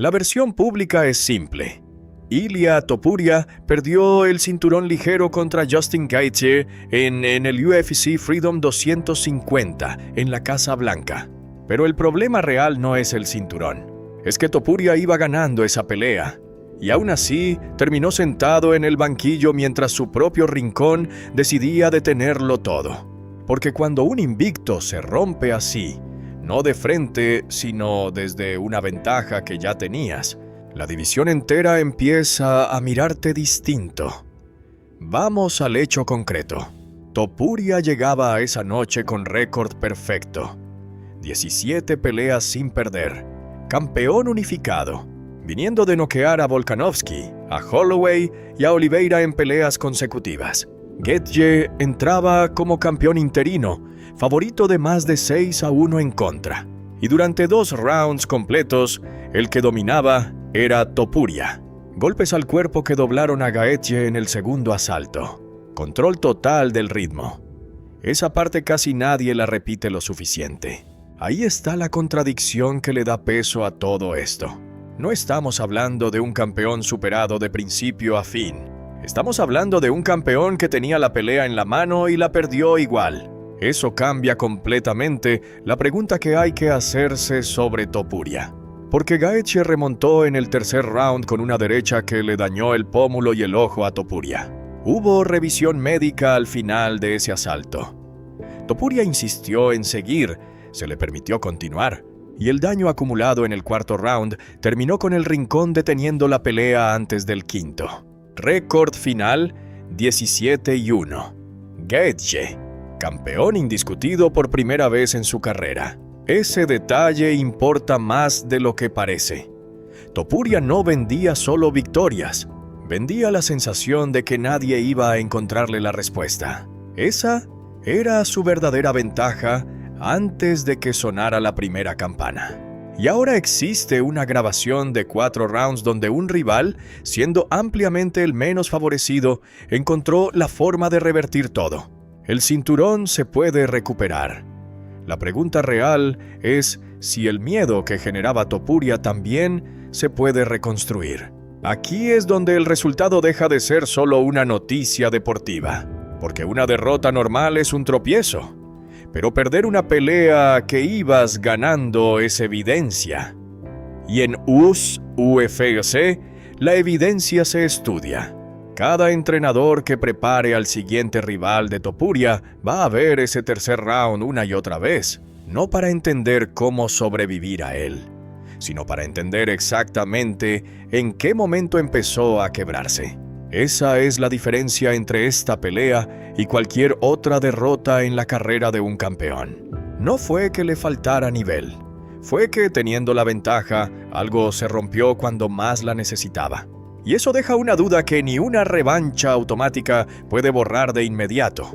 La versión pública es simple. Ilia Topuria perdió el cinturón ligero contra Justin Gaethje en el UFC Freedom 250 en la Casa Blanca. Pero el problema real no es el cinturón. Es que Topuria iba ganando esa pelea. Y aún así, terminó sentado en el banquillo mientras su propio rincón decidía detenerlo todo. Porque cuando un invicto se rompe así, no de frente, sino desde una ventaja que ya tenías, la división entera empieza a mirarte distinto. Vamos al hecho concreto. Topuria llegaba a esa noche con récord perfecto. 17 peleas sin perder. Campeón unificado. Viniendo de noquear a Volkanovski, a Holloway y a Oliveira en peleas consecutivas. Gaethje entraba como campeón interino, favorito de más de 6-1 en contra. Y durante 2 rounds completos, el que dominaba era Topuria. Golpes al cuerpo que doblaron a Gaethje en el segundo asalto. Control total del ritmo. Esa parte casi nadie la repite lo suficiente. Ahí está la contradicción que le da peso a todo esto. No estamos hablando de un campeón superado de principio a fin. Estamos hablando de un campeón que tenía la pelea en la mano y la perdió igual. Eso cambia completamente la pregunta que hay que hacerse sobre Topuria. Porque Gaethje remontó en el tercer round con una derecha que le dañó el pómulo y el ojo a Topuria. Hubo revisión médica al final de ese asalto. Topuria insistió en seguir, se le permitió continuar. Y el daño acumulado en el cuarto round terminó con el rincón deteniendo la pelea antes del quinto. Récord final, 17-1. Gaethje, campeón indiscutido por primera vez en su carrera. Ese detalle importa más de lo que parece. Topuria no vendía solo victorias, vendía la sensación de que nadie iba a encontrarle la respuesta. Esa era su verdadera ventaja antes de que sonara la primera campana. Y ahora existe una grabación de 4 rounds donde un rival, siendo ampliamente el menos favorecido, encontró la forma de revertir todo. El cinturón se puede recuperar. La pregunta real es si el miedo que generaba Topuria también se puede reconstruir. Aquí es donde el resultado deja de ser solo una noticia deportiva, porque una derrota normal es un tropiezo. Pero perder una pelea que ibas ganando es evidencia. Y en UFC, la evidencia se estudia. Cada entrenador que prepare al siguiente rival de Topuria va a ver ese tercer round una y otra vez, no para entender cómo sobrevivir a él, sino para entender exactamente en qué momento empezó a quebrarse. Esa es la diferencia entre esta pelea y cualquier otra derrota en la carrera de un campeón. No fue que le faltara nivel, fue que teniendo la ventaja, algo se rompió cuando más la necesitaba. Y eso deja una duda que ni una revancha automática puede borrar de inmediato.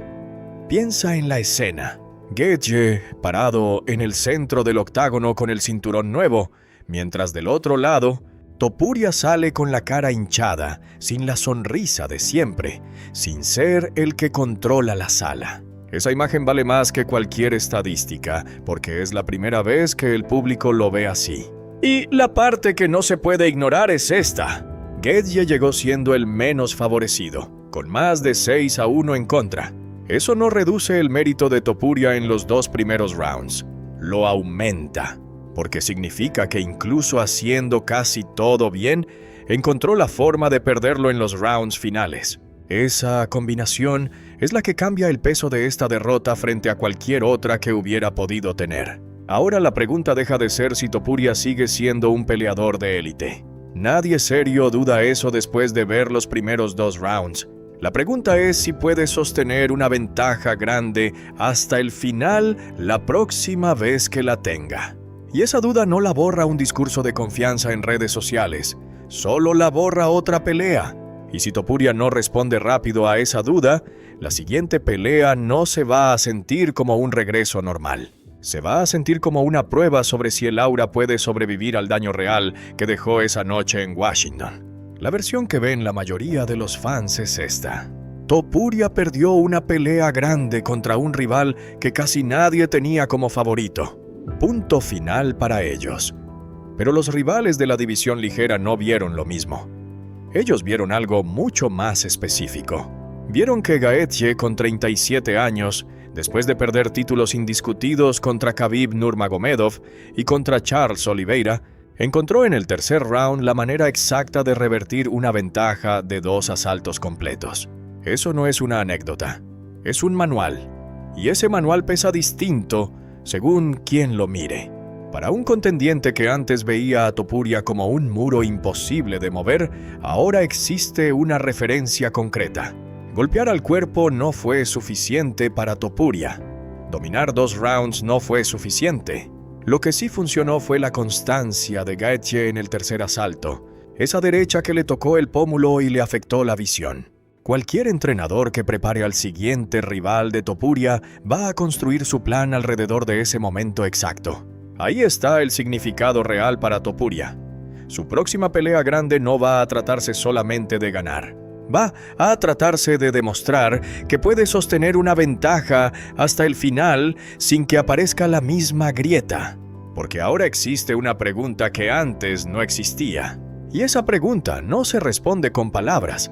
Piensa en la escena. Gaethje parado en el centro del octágono con el cinturón nuevo, mientras del otro lado, Topuria sale con la cara hinchada, sin la sonrisa de siempre, sin ser el que controla la sala. Esa imagen vale más que cualquier estadística, porque es la primera vez que el público lo ve así. Y la parte que no se puede ignorar es esta. Gaethje llegó siendo el menos favorecido, con más de 6-1 en contra. Eso no reduce el mérito de Topuria en los 2 primeros rounds, lo aumenta. Porque significa que incluso haciendo casi todo bien, encontró la forma de perderlo en los rounds finales. Esa combinación es la que cambia el peso de esta derrota frente a cualquier otra que hubiera podido tener. Ahora la pregunta deja de ser si Topuria sigue siendo un peleador de élite. Nadie serio duda eso después de ver los primeros 2 rounds. La pregunta es si puede sostener una ventaja grande hasta el final la próxima vez que la tenga. Y esa duda no la borra un discurso de confianza en redes sociales, solo la borra otra pelea. Y si Topuria no responde rápido a esa duda, la siguiente pelea no se va a sentir como un regreso normal. Se va a sentir como una prueba sobre si el aura puede sobrevivir al daño real que dejó esa noche en Washington. La versión que ven la mayoría de los fans es esta. Topuria perdió una pelea grande contra un rival que casi nadie tenía como favorito. Punto final para ellos. Pero los rivales de la división ligera no vieron lo mismo. Ellos vieron algo mucho más específico. Vieron que Gaethje, con 37 años, después de perder títulos indiscutidos contra Khabib Nurmagomedov y contra Charles Oliveira, encontró en el tercer round la manera exacta de revertir una ventaja de 2 asaltos completos. Eso no es una anécdota, es un manual. Y ese manual pesa distinto según quien lo mire. Para un contendiente que antes veía a Topuria como un muro imposible de mover, ahora existe una referencia concreta. Golpear al cuerpo no fue suficiente para Topuria. Dominar 2 rounds no fue suficiente. Lo que sí funcionó fue la constancia de Gaethje en el tercer asalto, esa derecha que le tocó el pómulo y le afectó la visión. Cualquier entrenador que prepare al siguiente rival de Topuria va a construir su plan alrededor de ese momento exacto. Ahí está el significado real para Topuria. Su próxima pelea grande no va a tratarse solamente de ganar. Va a tratarse de demostrar que puede sostener una ventaja hasta el final sin que aparezca la misma grieta. Porque ahora existe una pregunta que antes no existía. Y esa pregunta no se responde con palabras.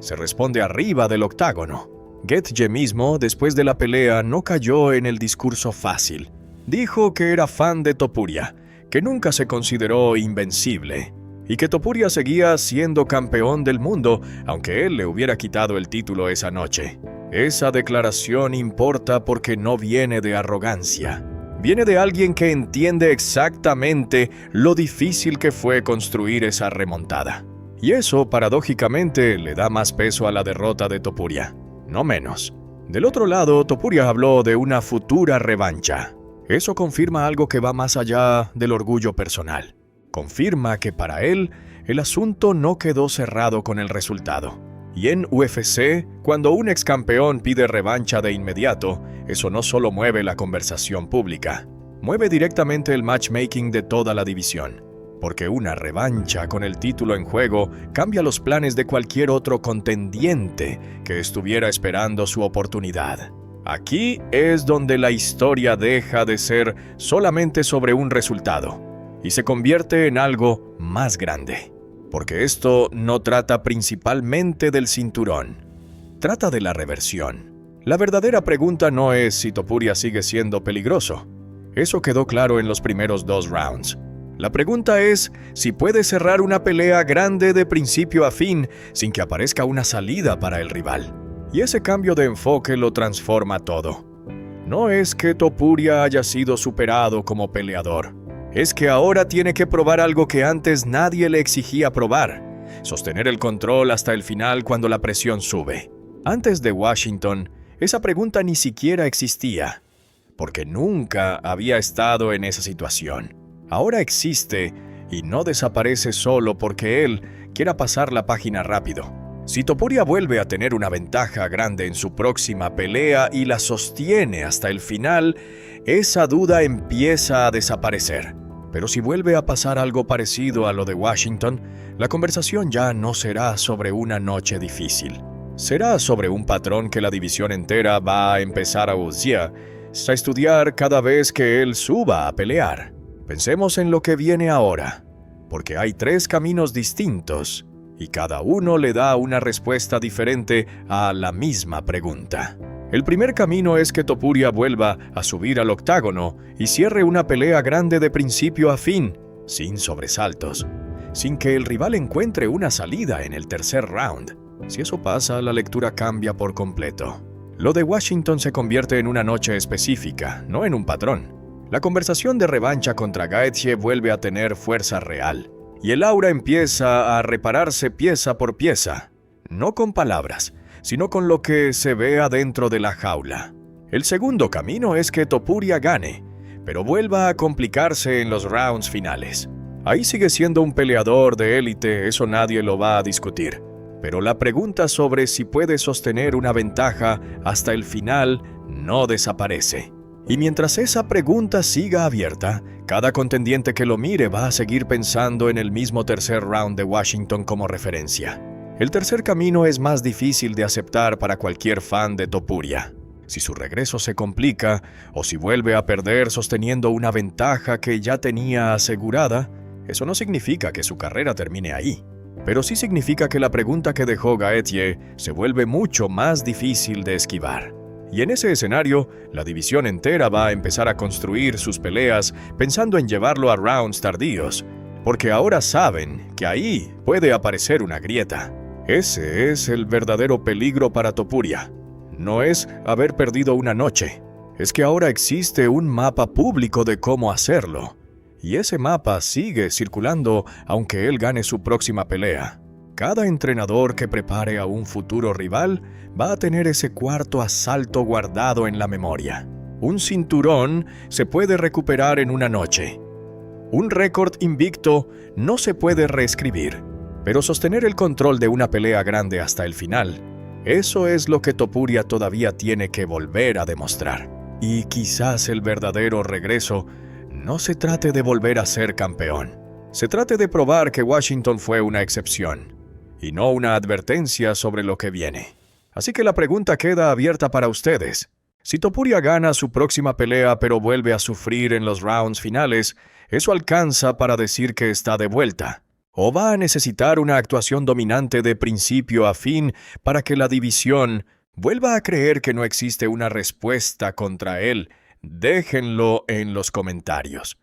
Se responde arriba del octágono. Gaethje mismo, después de la pelea, no cayó en el discurso fácil. Dijo que era fan de Topuria, que nunca se consideró invencible, y que Topuria seguía siendo campeón del mundo, aunque él le hubiera quitado el título esa noche. Esa declaración importa porque no viene de arrogancia. Viene de alguien que entiende exactamente lo difícil que fue construir esa remontada. Y eso, paradójicamente, le da más peso a la derrota de Topuria, no menos. Del otro lado, Topuria habló de una futura revancha. Eso confirma algo que va más allá del orgullo personal. Confirma que para él, el asunto no quedó cerrado con el resultado. Y en UFC, cuando un ex campeón pide revancha de inmediato, eso no solo mueve la conversación pública, mueve directamente el matchmaking de toda la división. Porque una revancha con el título en juego cambia los planes de cualquier otro contendiente que estuviera esperando su oportunidad. Aquí es donde la historia deja de ser solamente sobre un resultado y se convierte en algo más grande. Porque esto no trata principalmente del cinturón, trata de la reversión. La verdadera pregunta no es si Topuria sigue siendo peligroso. Eso quedó claro en los primeros 2 rounds. La pregunta es si puede cerrar una pelea grande de principio a fin sin que aparezca una salida para el rival. Y ese cambio de enfoque lo transforma todo. No es que Topuria haya sido superado como peleador. Es que ahora tiene que probar algo que antes nadie le exigía probar. Sostener el control hasta el final cuando la presión sube. Antes de Washington, esa pregunta ni siquiera existía, porque nunca había estado en esa situación. Ahora existe y no desaparece solo porque él quiera pasar la página rápido. Si Topuria vuelve a tener una ventaja grande en su próxima pelea y la sostiene hasta el final, esa duda empieza a desaparecer. Pero si vuelve a pasar algo parecido a lo de Washington, la conversación ya no será sobre una noche difícil. Será sobre un patrón que la división entera va a empezar a estudiar cada vez que él suba a pelear. Pensemos en lo que viene ahora, porque hay 3 caminos distintos y cada uno le da una respuesta diferente a la misma pregunta. El primer camino es que Topuria vuelva a subir al octágono y cierre una pelea grande de principio a fin, sin sobresaltos, sin que el rival encuentre una salida en el tercer round. Si eso pasa, la lectura cambia por completo. Lo de Washington se convierte en una noche específica, no en un patrón. La conversación de revancha contra Gaethje vuelve a tener fuerza real, y el aura empieza a repararse pieza por pieza, no con palabras, sino con lo que se ve adentro de la jaula. El segundo camino es que Topuria gane, pero vuelva a complicarse en los rounds finales. Ahí sigue siendo un peleador de élite, eso nadie lo va a discutir. Pero la pregunta sobre si puede sostener una ventaja hasta el final no desaparece. Y mientras esa pregunta siga abierta, cada contendiente que lo mire va a seguir pensando en el mismo tercer round de Washington como referencia. El tercer camino es más difícil de aceptar para cualquier fan de Topuria. Si su regreso se complica, o si vuelve a perder sosteniendo una ventaja que ya tenía asegurada, Eso no significa que su carrera termine ahí, pero sí significa que la pregunta que dejó Gaethje se vuelve mucho más difícil de esquivar. Y en ese escenario, la división entera va a empezar a construir sus peleas pensando en llevarlo a rounds tardíos, porque ahora saben que ahí puede aparecer una grieta. Ese es el verdadero peligro para Topuria. No es haber perdido una noche, es que ahora existe un mapa público de cómo hacerlo. Y ese mapa sigue circulando aunque él gane su próxima pelea. Cada entrenador que prepare a un futuro rival va a tener ese cuarto asalto guardado en la memoria. Un cinturón se puede recuperar en una noche. Un récord invicto no se puede reescribir, pero sostener el control de una pelea grande hasta el final, eso es lo que Topuria todavía tiene que volver a demostrar. Y quizás el verdadero regreso no se trate de volver a ser campeón. Se trate de probar que Washington fue una excepción y no una advertencia sobre lo que viene. Así que la pregunta queda abierta para ustedes. Si Topuria gana su próxima pelea pero vuelve a sufrir en los rounds finales, ¿eso alcanza para decir que está de vuelta? ¿O va a necesitar una actuación dominante de principio a fin para que la división vuelva a creer que no existe una respuesta contra él? Déjenlo en los comentarios.